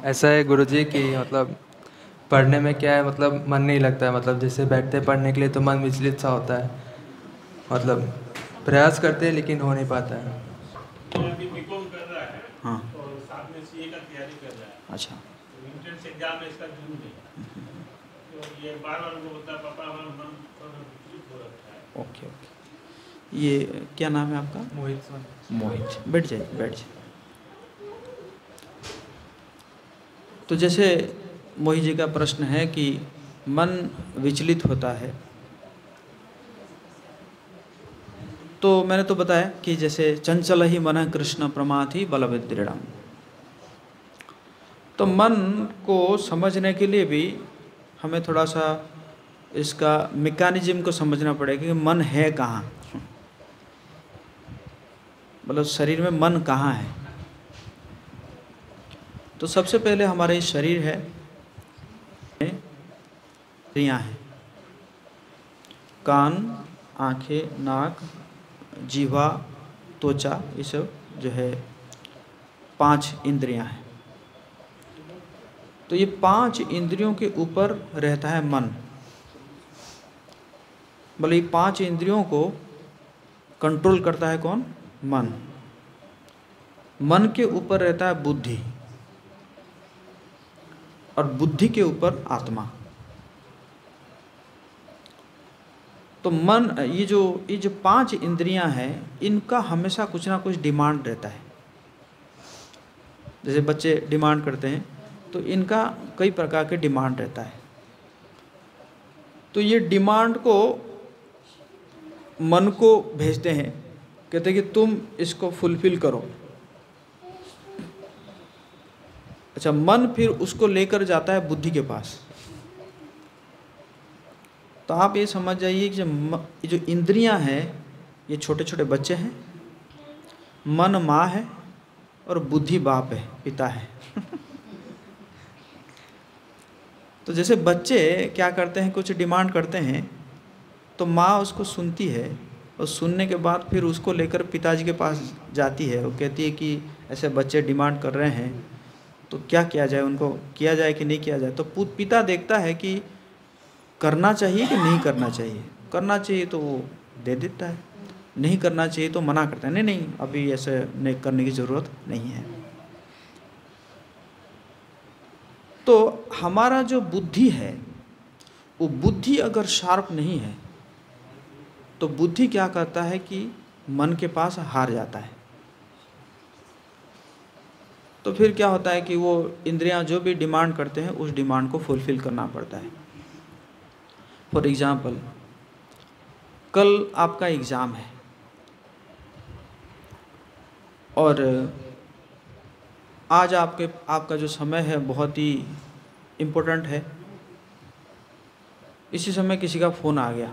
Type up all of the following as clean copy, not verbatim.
ऐसा है गुरुजी कि मतलब पढ़ने में क्या है, मतलब मन नहीं लगता है, मतलब जैसे बैठते हैं पढ़ने के लिए तो मन विचलित सा होता है, मतलब प्रयास करते हैं लेकिन हो नहीं पाता है। ये अभी बीकॉम कर रहा है हाँ। और साथ में सीए का तैयारी कर रहा है। अच्छा। तो एंट्रेंस एग्जाम है इसका जून में। तो ये बार बार उनको बोलता है पापा हमारा मन थोड़ा विचलित हो रखा है। Okay okay. ये क्या नाम है आपका? मोहित सर। मोहित। बैठ जाइए बैठ जाइए। तो जैसे मोहित जी का प्रश्न है कि मन विचलित होता है, तो मैंने तो बताया कि जैसे चंचल ही मन कृष्ण प्रमाथि बलविदृढ़म्। तो मन को समझने के लिए भी हमें थोड़ा सा इसका मैकेनिज्म को समझना पड़ेगा कि मन है कहाँ, मतलब शरीर में मन कहाँ है। तो सबसे पहले हमारे शरीर है, इंद्रियाँ हैं, कान, आँखें, नाक, जीवा, त्वचा, ये सब जो है 5 इंद्रियाँ हैं। तो ये 5 इंद्रियों के ऊपर रहता है मन। मतलब ये 5 इंद्रियों को कंट्रोल करता है कौन? मन। मन के ऊपर रहता है बुद्धि और बुद्धि के ऊपर आत्मा। तो मन, ये जो 5 इंद्रियां हैं, इनका हमेशा कुछ ना कुछ डिमांड रहता है। जैसे बच्चे डिमांड करते हैं तो इनका कई प्रकार के डिमांड रहता है। तो ये डिमांड को मन को भेजते हैं, कहते हैं कि तुम इसको फुलफिल करो। अच्छा, मन फिर उसको लेकर जाता है बुद्धि के पास। तो आप ये समझ जाइए कि जो इंद्रियां हैं ये छोटे छोटे बच्चे हैं, मन माँ है और बुद्धि बाप है, पिता है। तो जैसे बच्चे क्या करते हैं, कुछ डिमांड करते हैं तो माँ उसको सुनती है और सुनने के बाद फिर उसको लेकर पिताजी के पास जाती है। वो कहती है कि ऐसे बच्चे डिमांड कर रहे हैं तो क्या किया जाए, उनको किया जाए कि नहीं किया जाए। तो पिता देखता है कि करना चाहिए कि नहीं करना चाहिए। करना चाहिए तो वो दे देता है, नहीं करना चाहिए तो मना करता है, नहीं नहीं अभी ऐसे नहीं करने की ज़रूरत नहीं है। तो हमारा जो बुद्धि है, वो बुद्धि अगर शार्प नहीं है तो बुद्धि क्या करता है कि मन के पास हार जाता है। तो फिर क्या होता है कि वो इंद्रियां जो भी डिमांड करते हैं उस डिमांड को फुलफिल करना पड़ता है। फॉर एग्जाम्पल, कल आपका एग्ज़ाम है और आज आपका जो समय है बहुत ही इम्पोर्टेंट है। इसी समय किसी का फ़ोन आ गया,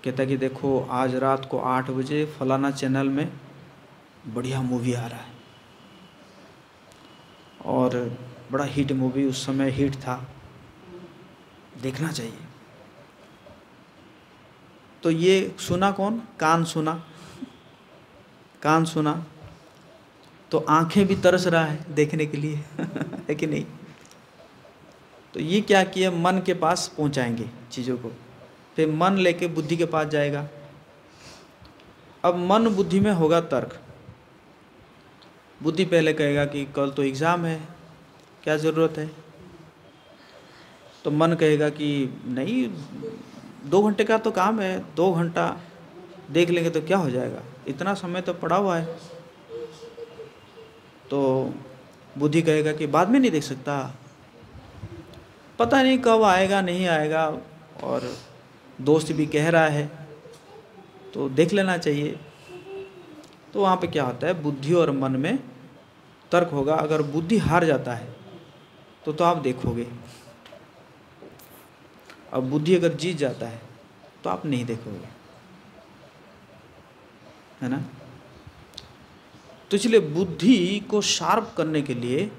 कहता कि देखो आज रात को 8 बजे फलाना चैनल में बढ़िया मूवी आ रहा है और बड़ा हिट मूवी, उस समय हिट था, देखना चाहिए। तो ये सुना कौन? कान सुना। कान सुना तो आंखें भी तरस रहा है देखने के लिए। है कि नहीं? तो ये क्या किया, मन के पास पहुंचाएंगे चीज़ों को, फिर मन लेके बुद्धि के पास जाएगा। अब मन बुद्धि में होगा तर्क। बुद्धि पहले कहेगा कि कल तो एग्ज़ाम है, क्या ज़रूरत है। तो मन कहेगा कि नहीं, 2 घंटे का तो काम है, 2 घंटा देख लेंगे तो क्या हो जाएगा, इतना समय तो पड़ा हुआ है। तो बुद्धि कहेगा कि बाद में नहीं देख सकता, पता नहीं कब आएगा नहीं आएगा, और दोस्त भी कह रहा है तो देख लेना चाहिए। तो वहाँ पे क्या होता है, बुद्धि और मन में तर्क होगा। अगर बुद्धि हार जाता है तो आप देखोगे, अब बुद्धि अगर जीत जाता है तो आप नहीं देखोगे, है ना। तो इसलिए बुद्धि को शार्प करने के लिए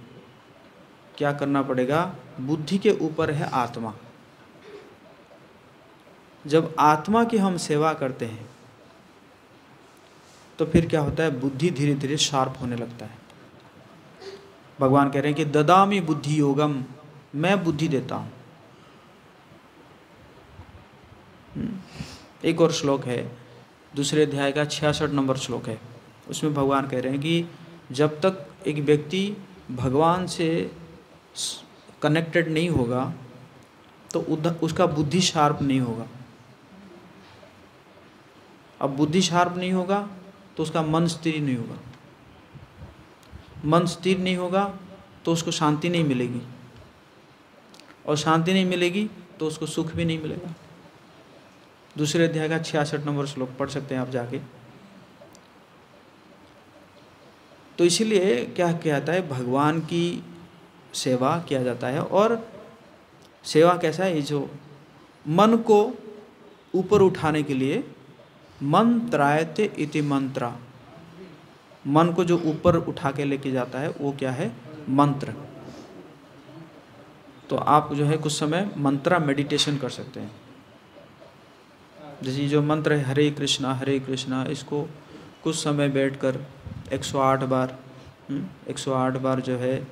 क्या करना पड़ेगा, बुद्धि के ऊपर है आत्मा। जब आत्मा की हम सेवा करते हैं तो फिर क्या होता है, बुद्धि धीरे धीरे शार्प होने लगता है। भगवान कह रहे हैं कि ददामि बुद्धि योगम, मैं बुद्धि देता हूँ। एक और श्लोक है, दूसरे अध्याय का 66 नंबर श्लोक है। उसमें भगवान कह रहे हैं कि जब तक एक व्यक्ति भगवान से कनेक्टेड नहीं होगा तो उसका बुद्धि शार्प नहीं होगा। अब बुद्धि शार्प नहीं होगा तो उसका मन स्थिर नहीं होगा। मन स्थिर नहीं होगा तो उसको शांति नहीं मिलेगी, और शांति नहीं मिलेगी तो उसको सुख भी नहीं मिलेगा। दूसरे अध्याय का 66 नंबर श्लोक पढ़ सकते हैं आप जाके। तो इसीलिए क्या कहता है, भगवान की सेवा किया जाता है। और सेवा कैसा है, ये जो मन को ऊपर उठाने के लिए मंत्रायते इति मंत्रा, मन को जो ऊपर उठा के लेके जाता है वो क्या है, मंत्र। तो आप जो है कुछ समय मंत्रा मेडिटेशन कर सकते हैं। जैसे जो मंत्र है हरे कृष्णा, इसको कुछ समय बैठकर 108 बार 108 बार जो है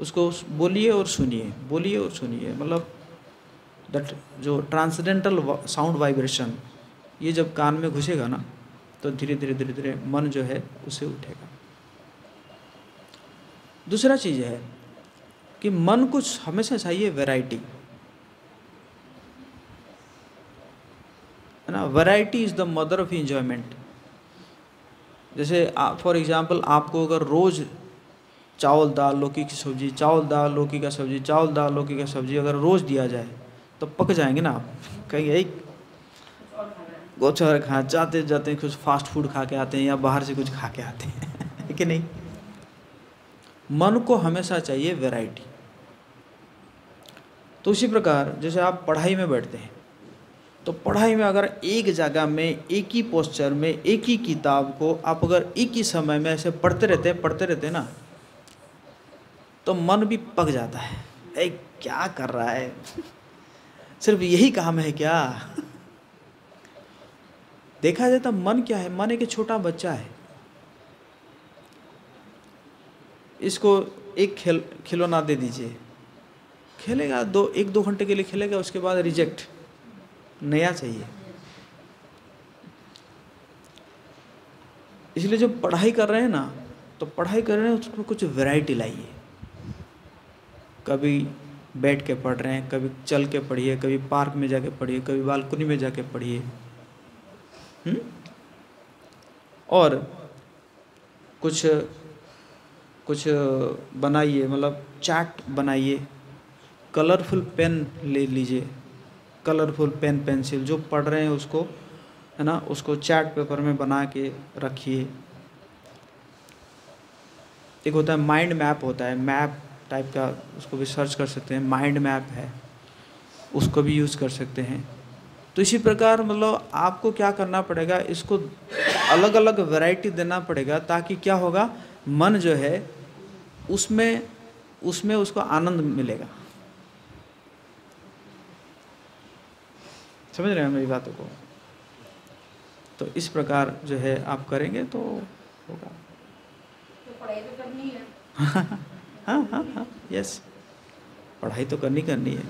उसको बोलिए और सुनिए, बोलिए और सुनिए। मतलब दैट जो ट्रांसडेंटल साउंड वाइब्रेशन ये जब कान में घुसेगा ना तो धीरे धीरे मन जो है उसे उठेगा। दूसरा चीज़ है कि मन को हमेशा चाहिए वैरायटी, है ना। Variety is the mother of enjoyment. जैसे फॉर एग्जांपल आपको अगर रोज़ चावल दाल लौकी की सब्ज़ी, चावल दाल लौकी का सब्ज़ी, चावल दाल लौकी का सब्ज़ी अगर रोज़ दिया जाए तो पक जाएंगे ना आप। कहीं एक गोचर खा जाते जाते कुछ फास्ट फूड खा के आते हैं या बाहर से कुछ खा के आते हैं कि नहीं। मन को हमेशा चाहिए वैरायटी। तो उसी प्रकार जैसे आप पढ़ाई में बैठते हैं तो पढ़ाई में अगर एक जगह में एक ही पोस्चर में एक ही किताब को आप अगर एक ही समय में ऐसे पढ़ते रहते ना तो मन भी पक जाता है। ए क्या कर रहा है, सिर्फ यही काम है क्या। देखा जाए तो मन क्या है, मन एक छोटा बच्चा है। इसको एक खिलौना दे दीजिए, खेलेगा 1-2 घंटे के लिए खेलेगा, उसके बाद रिजेक्ट, नया चाहिए। इसलिए जो पढ़ाई कर रहे हैं ना, तो पढ़ाई कर रहे हैं उसमें कुछ वैरायटी लाइए। कभी बैठ के पढ़ रहे हैं, कभी चल के पढ़िए, कभी पार्क में जाके पढ़िए, कभी बालकनी में जाके पढ़िए। और कुछ बनाइए, मतलब चार्ट बनाइए, कलरफुल पेन ले लीजिए, कलरफुल पेन पेंसिल जो पढ़ रहे हैं उसको, है ना, उसको चार्ट पेपर में बना के रखिए। एक होता है माइंड मैप, होता है मैप टाइप का, उसको भी सर्च कर सकते हैं, माइंड मैप है, उसको भी यूज़ कर सकते हैं। तो इसी प्रकार मतलब आपको क्या करना पड़ेगा, इसको अलग अलग वैरायटी देना पड़ेगा, ताकि क्या होगा, मन जो है उसमें उसको आनंद मिलेगा। समझ रहे हैं मेरी बातों को। तो इस प्रकार जो है आप करेंगे तो होगा। तो पढ़ाई तो करनी है। हाँ, यस, पढ़ाई तो करनी है।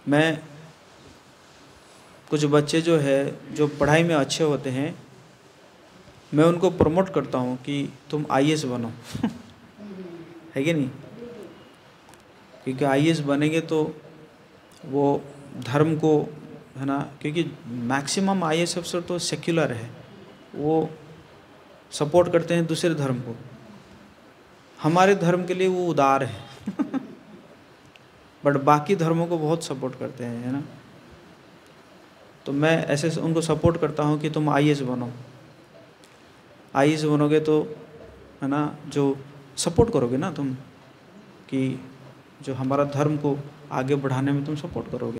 मैं कुछ बच्चे जो है जो पढ़ाई में अच्छे होते हैं, मैं उनको प्रमोट करता हूँ कि तुम IAS बनो है कि नहीं। क्योंकि IAS बनेंगे तो वो धर्म को, है ना, क्योंकि मैक्सिमम IAS अफसर तो सेक्युलर है, वो सपोर्ट करते हैं दूसरे धर्म को। हमारे धर्म के लिए वो उदार है बट बाकी धर्मों को बहुत सपोर्ट करते हैं, है ना। तो मैं ऐसे उनको सपोर्ट करता हूँ कि तुम IAS बनो। IAS बनोगे तो, है ना, जो सपोर्ट करोगे ना तुम, कि जो हमारा धर्म को आगे बढ़ाने में तुम सपोर्ट करोगे।